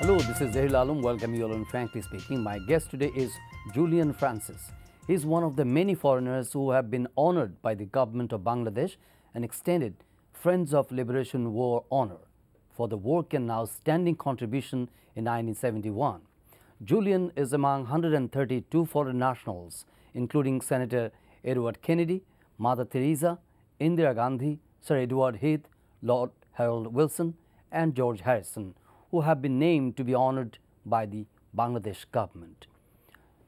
Hello, this is Zahir Alam. Welcome you all on Frankly Speaking. My guest today is Julian Francis. He is one of the many foreigners who have been honored by the government of Bangladesh and extended Friends of Liberation War honor for the work and outstanding contribution in 1971. Julian is among 132 foreign nationals, including Senator Edward Kennedy, Mother Teresa, Indira Gandhi, Sir Edward Heath, Lord Harold Wilson, and George Harrison, who have been named to be honored by the Bangladesh government.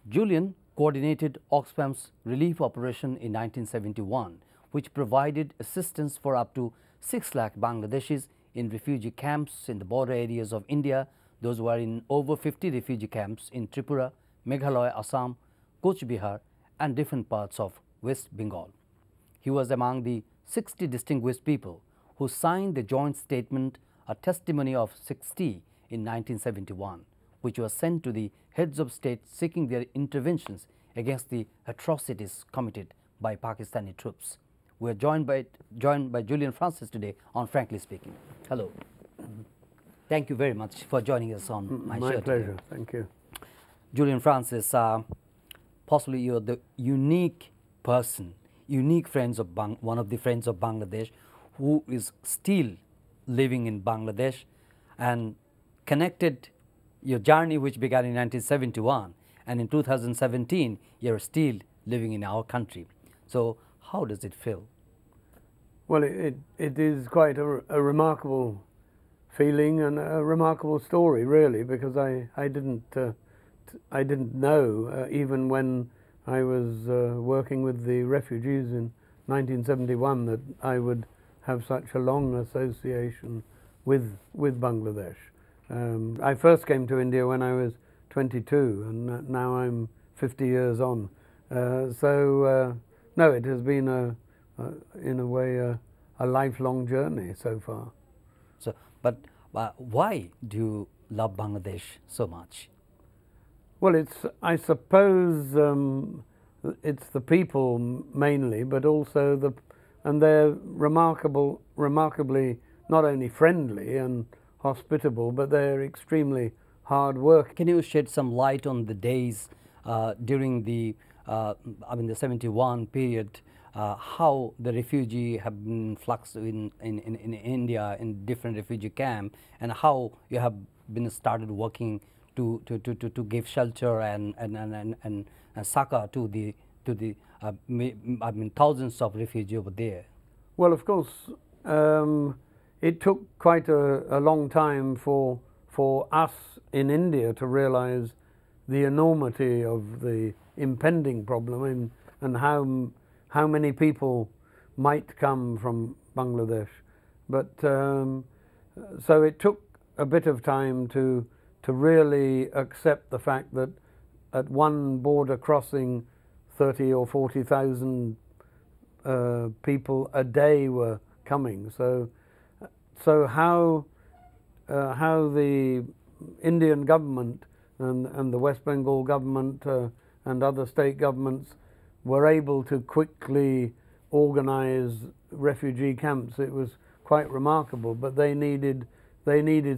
Julian coordinated Oxfam's relief operation in 1971, which provided assistance for up to 6 lakh Bangladeshis in refugee camps in the border areas of India. Those were in over 50 refugee camps in Tripura, Meghalaya, Assam, Coach Bihar, and different parts of West Bengal. He was among the 60 distinguished people who signed the joint statement, a testimony of 60 in 1971, which was sent to the heads of state seeking their interventions against the atrocities committed by Pakistani troops. We are joined by Julian Francis today on Frankly Speaking. Hello. Thank you very much for joining us on my show. My pleasure. Today. Thank you. Julian Francis, possibly you're the unique person, unique friends of one of the friends of Bangladesh who is still living in Bangladesh and connected your journey which began in 1971, and in 2017 you're still living in our country. So how does it feel? Well, it is quite a remarkable feeling and a remarkable story, really, because I didn't know even when I was working with the refugees in 1971 that I would have such a long association with Bangladesh. I first came to India when I was 22, and now I'm 50 years on. No, it has been in a way a lifelong journey so far. So, but why do you love Bangladesh so much? Well, I suppose it's the people mainly, but also and they're remarkably not only friendly and hospitable, but they're extremely hard work. Can you shed some light on the days during the the 71 period, how the refugee have been flux in India in different refugee camp, and how you have been started working to give shelter and succor to the thousands of refugees over there? Well, of course, it took quite a long time for us in India to realize the enormity of the impending problem and how many people might come from Bangladesh. But so it took a bit of time to really accept the fact that at one border crossing 30 or 40,000 people a day were coming. So how the Indian government and the West Bengal government and other state governments were able to quickly organize refugee camps, it was quite remarkable, but they needed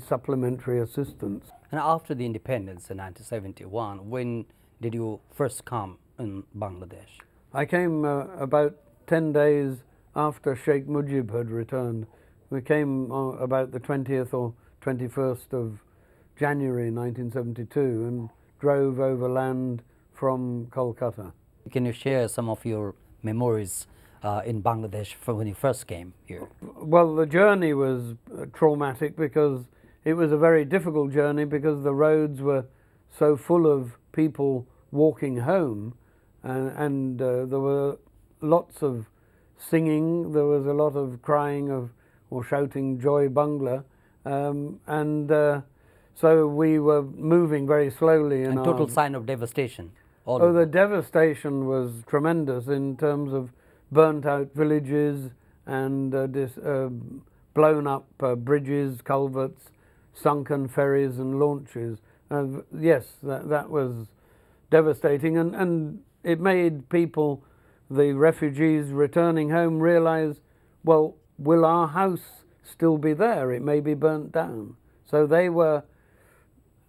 supplementary assistance. And after the independence in 1971, when did you first come in Bangladesh? I came about 10 days after Sheikh Mujib had returned. We came about the 20th or 21st of January 1972 and drove overland from Kolkata. Can you share some of your memories in Bangladesh from when you first came here? Well, the journey was traumatic because it was a very difficult journey because the roads were so full of people walking home, and there were lots of singing, there was a lot of crying or shouting Joy Bangla, so we were moving very slowly. And total sign of devastation. Oh, the devastation was tremendous in terms of burnt out villages and blown up bridges, culverts, sunken ferries and launches. Yes, that was devastating, and it made people, the refugees returning home, realize, well, will our house still be there? It may be burnt down. So they were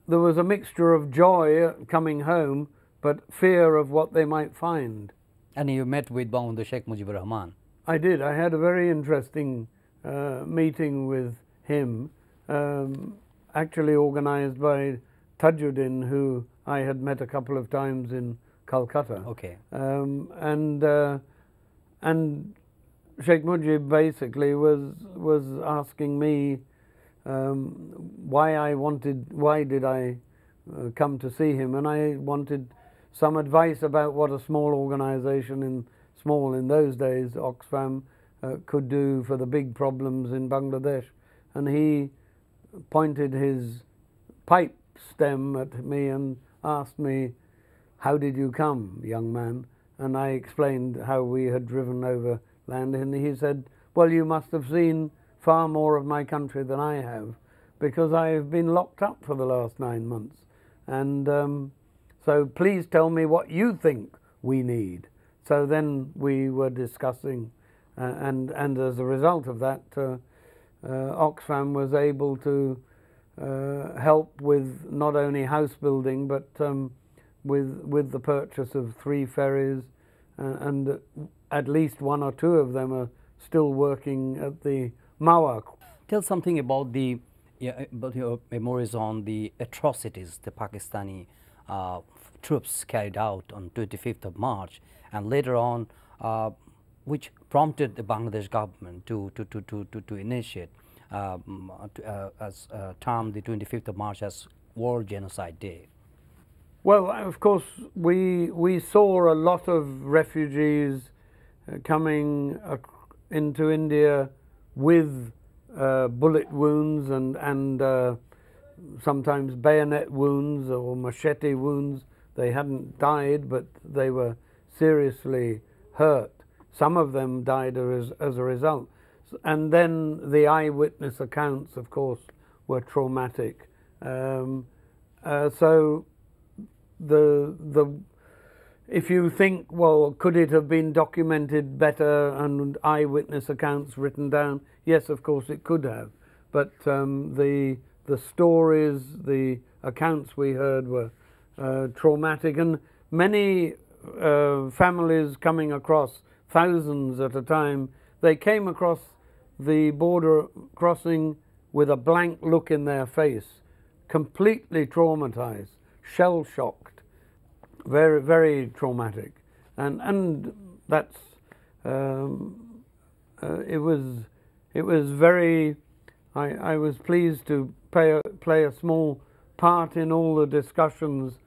there was a mixture of joy coming home, but fear of what they might find. And you met with Bangladesh Sheikh Mujibur Rahman. I did. I had a very interesting meeting with him, actually organized by Tajuddin, who I had met a couple of times in Calcutta. Okay. And Sheikh Mujib basically was asking me why did I come to see him, and I wanted some advice about what a small organization, small in those days, Oxfam, could do for the big problems in Bangladesh. And he pointed his pipe stem at me and asked me, "How did you come, young man?" And I explained how we had driven over land, and he said, "Well, you must have seen far more of my country than I have, because I've been locked up for the last 9 months. And so please tell me what you think we need." So then we were discussing, and as a result of that, Oxfam was able to help with not only house building, but with the purchase of 3 ferries, and at least 1 or 2 of them are still working at the Mawa. Tell something about about your memories on the atrocities the Pakistani troops carried out on 25th of March, and later on, which prompted the Bangladesh government to initiate term the 25th of March as World Genocide Day. Well, of course, we saw a lot of refugees coming into India with bullet wounds and sometimes bayonet wounds or machete wounds. They hadn't died, but they were seriously hurt. Some of them died as a result. And then the eyewitness accounts, of course, were traumatic. So if you think, well, could it have been documented better and eyewitness accounts written down? Yes, of course it could have. But the stories, the accounts we heard were traumatic, and many families coming across, thousands at a time, they came across the border crossing with a blank look in their face, completely traumatized, shell-shocked, very, very traumatic, and that's it was very. I was pleased to play a small part in all the discussions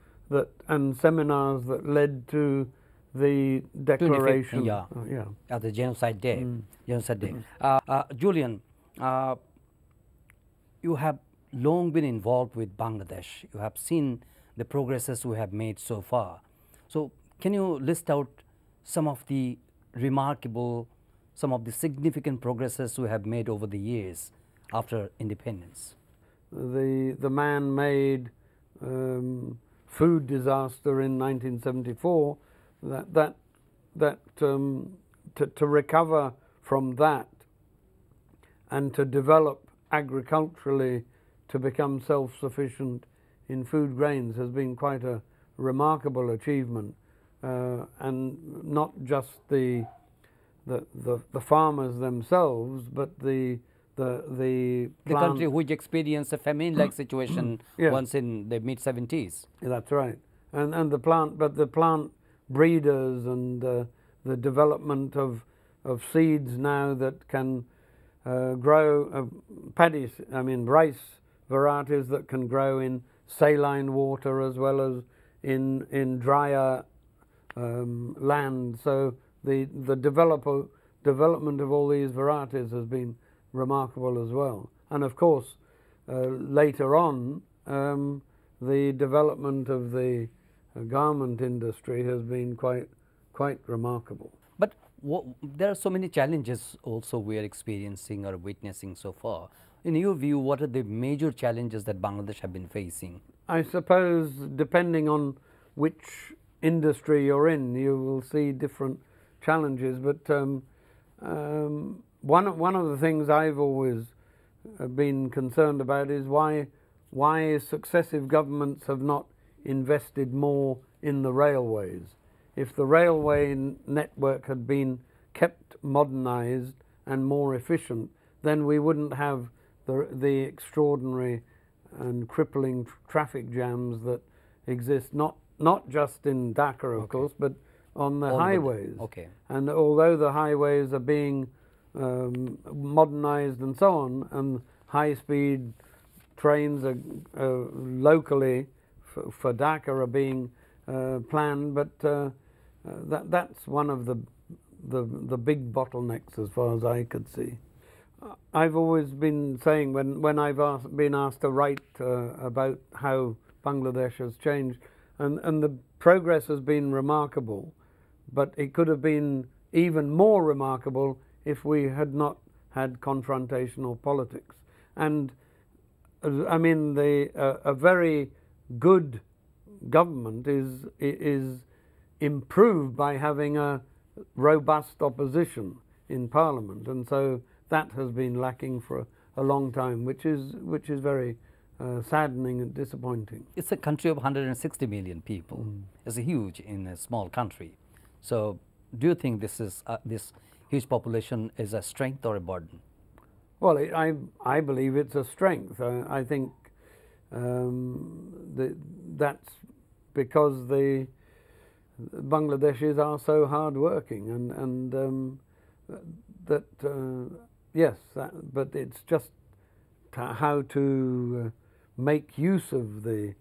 and seminars that led to the declaration. The Genocide Day. Genocide Day. Julian, you have long been involved with Bangladesh. You have seen the progresses we have made so far. So can you list out some of the remarkable, some of the significant progresses we have made over the years after independence? The man-made food disaster in 1974, to recover from that and to develop agriculturally to become self-sufficient in food grains has been quite a remarkable achievement, and not just the farmers themselves, but the country which experienced a famine-like situation once in the mid-70s. That's right, and the plant breeders and the development of seeds now that can grow rice varieties that can grow in saline water as well as in drier land. So the development of all these varieties has been remarkable as well. And of course, later on, the development of the garment industry has been quite remarkable. But there are so many challenges also we are experiencing or witnessing so far. In your view, what are the major challenges that Bangladesh have been facing? I suppose depending on which industry you're in, you will see different challenges. But one of the things I've always been concerned about is why why successive governments have not invested more in the railways. If the railway network had been kept modernized and more efficient, then we wouldn't have the extraordinary and crippling traffic jams that exist, not just in Dhaka, of course, but on the highways. And although the highways are being modernized and so on, and high-speed trains are locally for Dhaka are being planned, but that's one of the big bottlenecks as far as I could see. I've always been saying when I've been asked to write about how Bangladesh has changed, and the progress has been remarkable, but it could have been even more remarkable if we had not had confrontational politics. And I mean, a very good government is improved by having a robust opposition in Parliament, and so that has been lacking for a long time, which is very saddening and disappointing. It's a country of 160 million people. It's huge in a small country. So, do you think this huge population is a strength or a burden? Well, I believe it's a strength. I think that's because the Bangladeshis are so hardworking, and yes, but it's just how to make use of the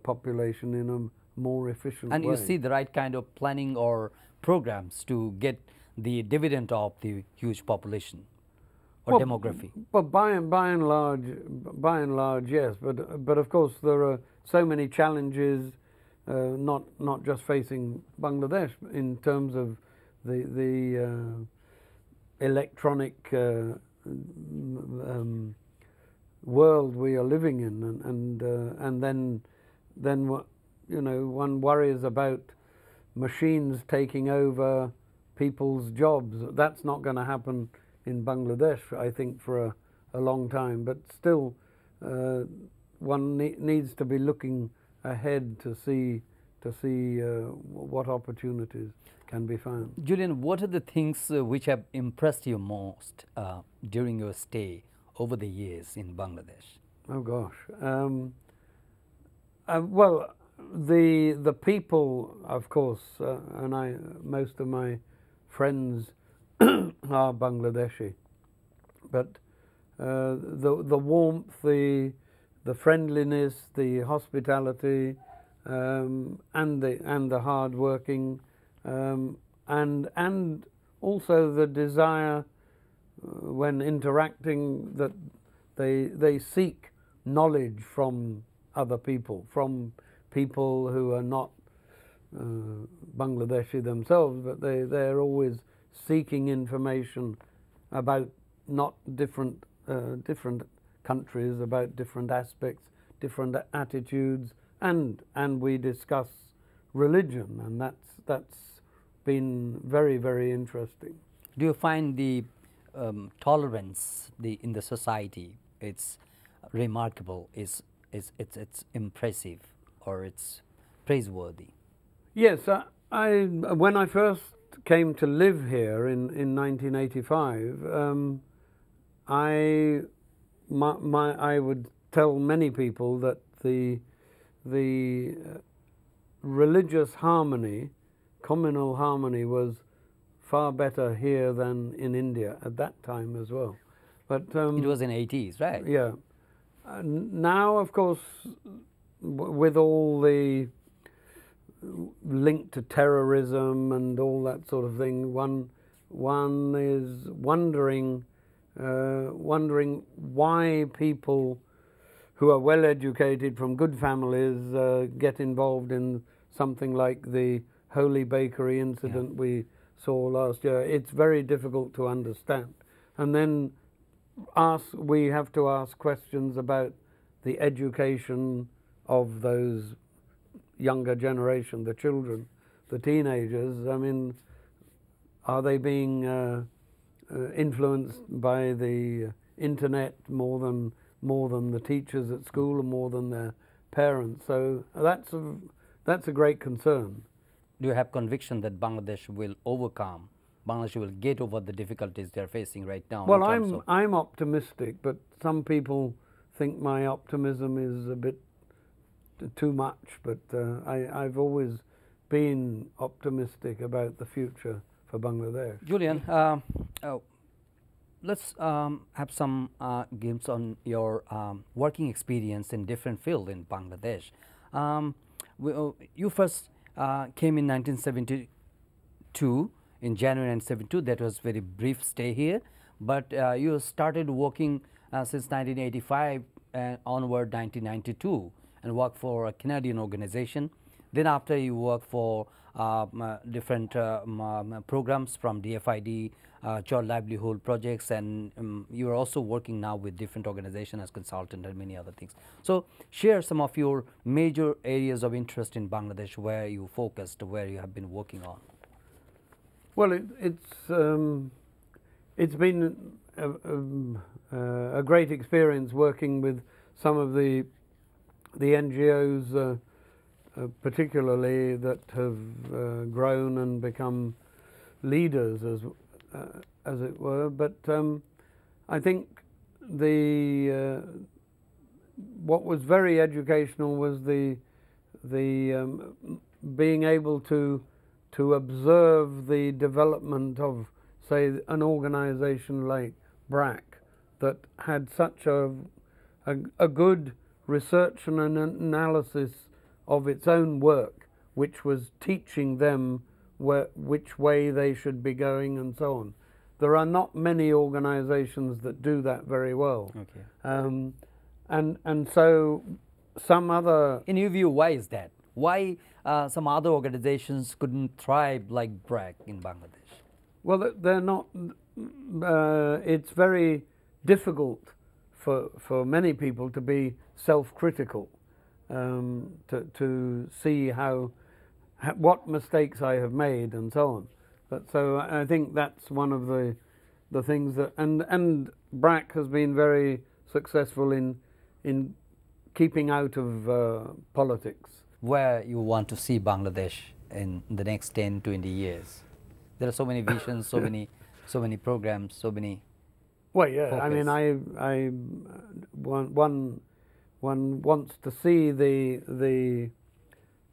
population in a more efficient way. And you see the right kind of planning or programs to get the dividend of the huge population or demography. Well, by and large, yes. But of course, there are so many challenges, not just facing Bangladesh in terms of the electronic world we are living in, and then what, one worries about machines taking over people's jobs. That's not going to happen in Bangladesh, I think, for a long time. But still, one needs to be looking ahead to see what opportunities can be found. Julian, what are the things which have impressed you most during your stay over the years in Bangladesh? Oh gosh, well, the people, of course, and most of my friends are Bangladeshi, but the warmth, the friendliness, the hospitality, and the hard working, and also the desire when interacting that they seek knowledge from other people, from people who are not Bangladeshi themselves, but they're always seeking information about not different countries, about different aspects, different attitudes, and we discuss religion, and that's been very, very interesting. Do you find the tolerance in the society, it's remarkable, it's impressive, or it's praiseworthy? Yes, when I first came to live here in 1985, I would tell many people that the religious harmony, communal harmony, was far better here than in India at that time as well. But it was in the 80s, right? Yeah. Now, of course, with all the link to terrorism and all that sort of thing, one is wondering why people who are well educated from good families get involved in something like the Holy Bakery incident we saw last year. It's very difficult to understand. And then we have to ask questions about the education of those younger generation, the children, the teenagers. I mean, are they being influenced by the internet more than more than the teachers at school and more than their parents. So that's a great concern. Do you have conviction that Bangladesh will overcome, Bangladesh will get over the difficulties they're facing right now? Well, I'm optimistic, but some people think my optimism is a bit too much. But I've always been optimistic about the future for Bangladesh. Julian, let's have some glimpse on your working experience in different fields in Bangladesh. You first came in 1972, in January 1972. That was very brief stay here, but you started working since 1985 and onward 1992, and worked for a Canadian organization. Then after you worked for different programs from DFID, child livelihood projects, and you are also working now with different organizations as consultant and many other things. So share some of your major areas of interest in Bangladesh, where you focused, where you have been working on. Well, it's been a great experience working with some of the NGOs, particularly that have grown and become leaders, as it were. But I think what was very educational was the being able to observe the development of, say, an organization like BRAC that had such a good research and an analysis of its own work, which was teaching them which way they should be going and so on. There are not many organizations that do that very well. Okay. And so some other... In your view, why is that? Why some other organizations couldn't thrive like BRAC in Bangladesh? Well, they're not... it's very difficult for many people to be self-critical, to see what mistakes I have made and so on. But so I think that's one of the things that, and BRAC has been very successful in keeping out of politics. Where you want to see Bangladesh in the next 10, 20 years? There are so many visions, so many programs, so many. Well, yeah. Focus. I mean, one wants to see the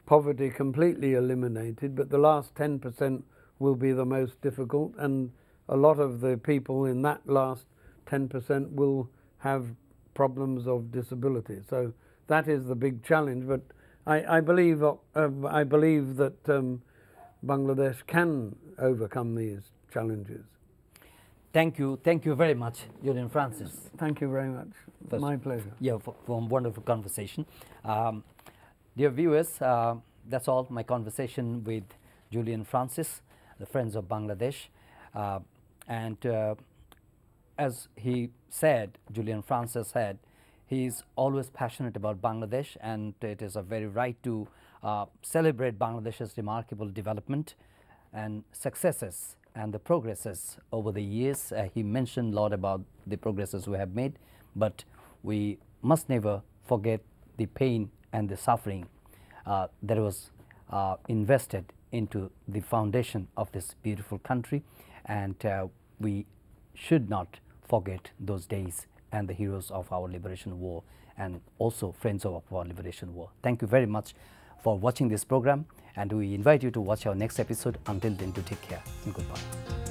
poverty completely eliminated, but the last 10% will be the most difficult, and a lot of the people in that last 10% will have problems of disability. So that is the big challenge. But I believe that Bangladesh can overcome these challenges. Thank you very much, Julian Francis. Thank you very much. My pleasure. Yeah, for a wonderful conversation. Dear viewers, that's all my conversation with Julian Francis, the Friends of Bangladesh. As he said, Julian Francis said, he is always passionate about Bangladesh, and it is a very right to celebrate Bangladesh's remarkable development and successes and the progresses over the years. He mentioned a lot about the progresses we have made, but we must never forget the pain and the suffering that was invested into the foundation of this beautiful country, and we should not forget those days and the heroes of our liberation war, and also friends of our liberation war. Thank you very much for watching this program, and we invite you to watch our next episode. Until then, do take care and goodbye.